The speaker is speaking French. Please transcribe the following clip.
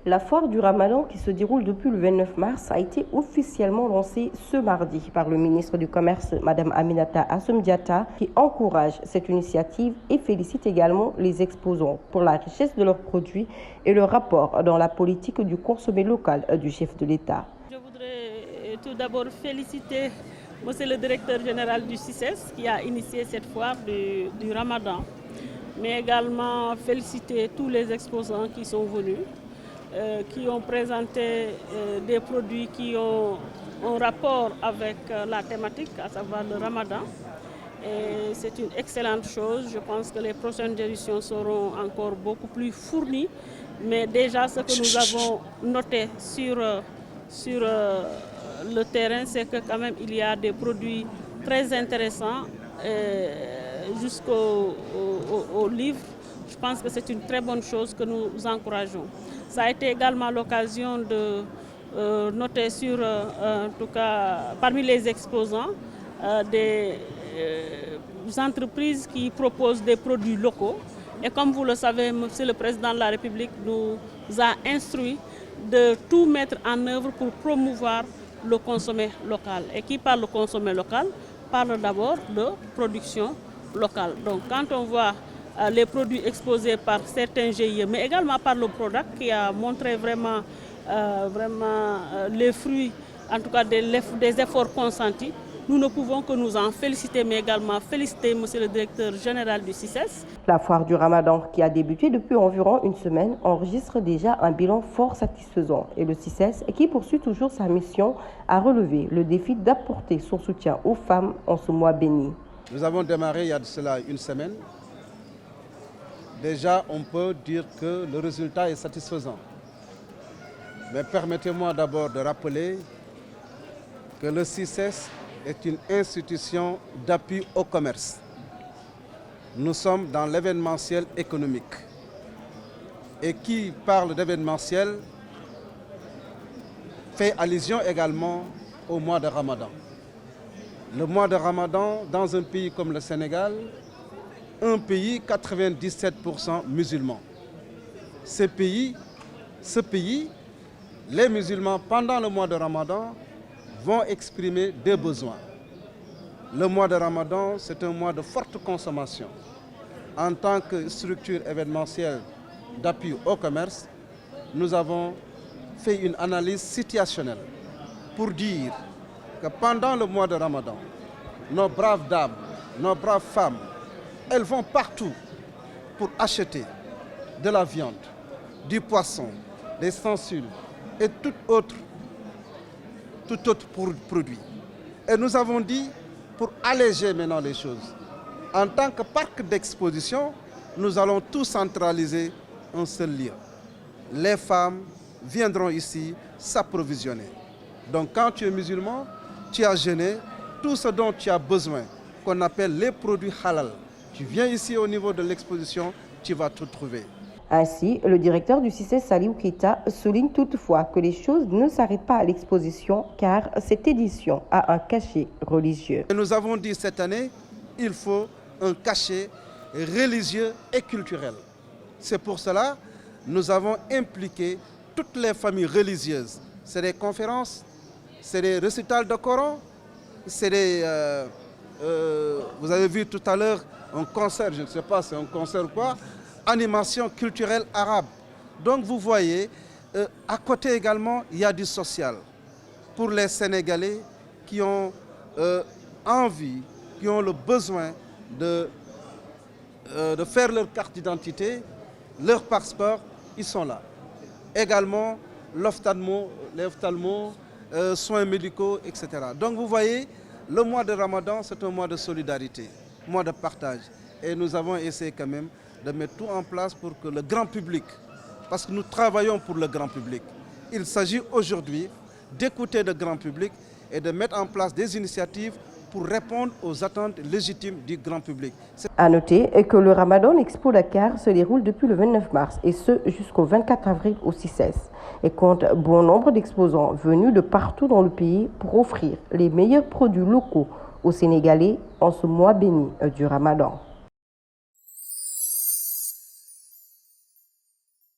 La foire du Ramadan qui se déroule depuis le 29 mars a été officiellement lancée ce mardi par le ministre du Commerce, Mme Aminata Assome Diatta, qui encourage cette initiative et félicite également les exposants pour la richesse de leurs produits et le rapport dans la politique du consommé local du chef de l'État. Je voudrais tout d'abord féliciter monsieur le directeur général du CICES qui a initié cette foire du Ramadan, mais également féliciter tous les exposants qui sont venus. Qui ont présenté des produits qui ont un rapport avec la thématique, à savoir le Ramadan. Et c'est une excellente chose. Je pense que les prochaines éditions seront encore beaucoup plus fournies. Mais déjà, ce que nous avons noté sur le terrain, c'est que quand même il y a des produits très intéressants jusqu'au livre. Je pense que c'est une très bonne chose que nous encourageons. Ça a été également l'occasion de noter en tout cas, parmi les exposants, des entreprises qui proposent des produits locaux. Et comme vous le savez, Monsieur le Président de la République nous a instruit de tout mettre en œuvre pour promouvoir le consommé local. Et qui parle de consommé local parle d'abord de production locale. Donc quand on voit les produits exposés par certains GIE, mais également par le Prodac qui a montré vraiment les fruits, en tout cas des efforts consentis. Nous ne pouvons que nous en féliciter, mais également féliciter monsieur le directeur général du CICES. La foire du Ramadan, qui a débuté depuis environ une semaine, enregistre déjà un bilan fort satisfaisant. Et le CICES, qui poursuit toujours sa mission, a relevé le défi d'apporter son soutien aux femmes en ce mois béni. Nous avons démarré il y a de cela une semaine. Déjà, on peut dire que le résultat est satisfaisant. Mais permettez-moi d'abord de rappeler que le CICES est une institution d'appui au commerce. Nous sommes dans l'événementiel économique. Et qui parle d'événementiel fait allusion également au mois de Ramadan. Le mois de Ramadan, dans un pays comme le Sénégal, un pays 97% musulmans. Ce pays, les musulmans, pendant le mois de Ramadan, vont exprimer des besoins. Le mois de Ramadan, c'est un mois de forte consommation. En tant que structure événementielle d'appui au commerce, nous avons fait une analyse situationnelle pour dire que pendant le mois de Ramadan, nos braves dames, nos braves femmes, elles vont partout pour acheter de la viande, du poisson, des sensules et tout autre produit. Et nous avons dit, pour alléger maintenant les choses, en tant que parc d'exposition, nous allons tout centraliser en un seul lieu. Les femmes viendront ici s'approvisionner. Donc quand tu es musulman, tu as jeûné, tout ce dont tu as besoin, qu'on appelle les produits halal. Tu viens ici au niveau de l'exposition, tu vas tout trouver. Ainsi, le directeur du CICES, Saliou Keita, souligne toutefois que les choses ne s'arrêtent pas à l'exposition car cette édition a un cachet religieux. Et nous avons dit cette année, il faut un cachet religieux et culturel. C'est pour cela que nous avons impliqué toutes les familles religieuses. C'est des conférences, c'est des récitals de Coran, c'est des... vous avez vu tout à l'heure un concert, je ne sais pas, c'est un concert ou quoi, animation culturelle arabe. Donc vous voyez, à côté également, il y a du social. Pour les Sénégalais qui ont envie, qui ont le besoin de faire leur carte d'identité, leur passeport, ils sont là. Également, l'ophtalmo, soins médicaux, etc. Donc vous voyez, le mois de Ramadan, c'est un mois de solidarité, un mois de partage. Et nous avons essayé quand même de mettre tout en place pour que le grand public, parce que nous travaillons pour le grand public, il s'agit aujourd'hui d'écouter le grand public et de mettre en place des initiatives pour répondre aux attentes légitimes du grand public. À noter que le Ramadan Expo Dakar se déroule depuis le 29 mars et ce jusqu'au 24 avril au CICES et compte bon nombre d'exposants venus de partout dans le pays pour offrir les meilleurs produits locaux aux Sénégalais en ce mois béni du Ramadan.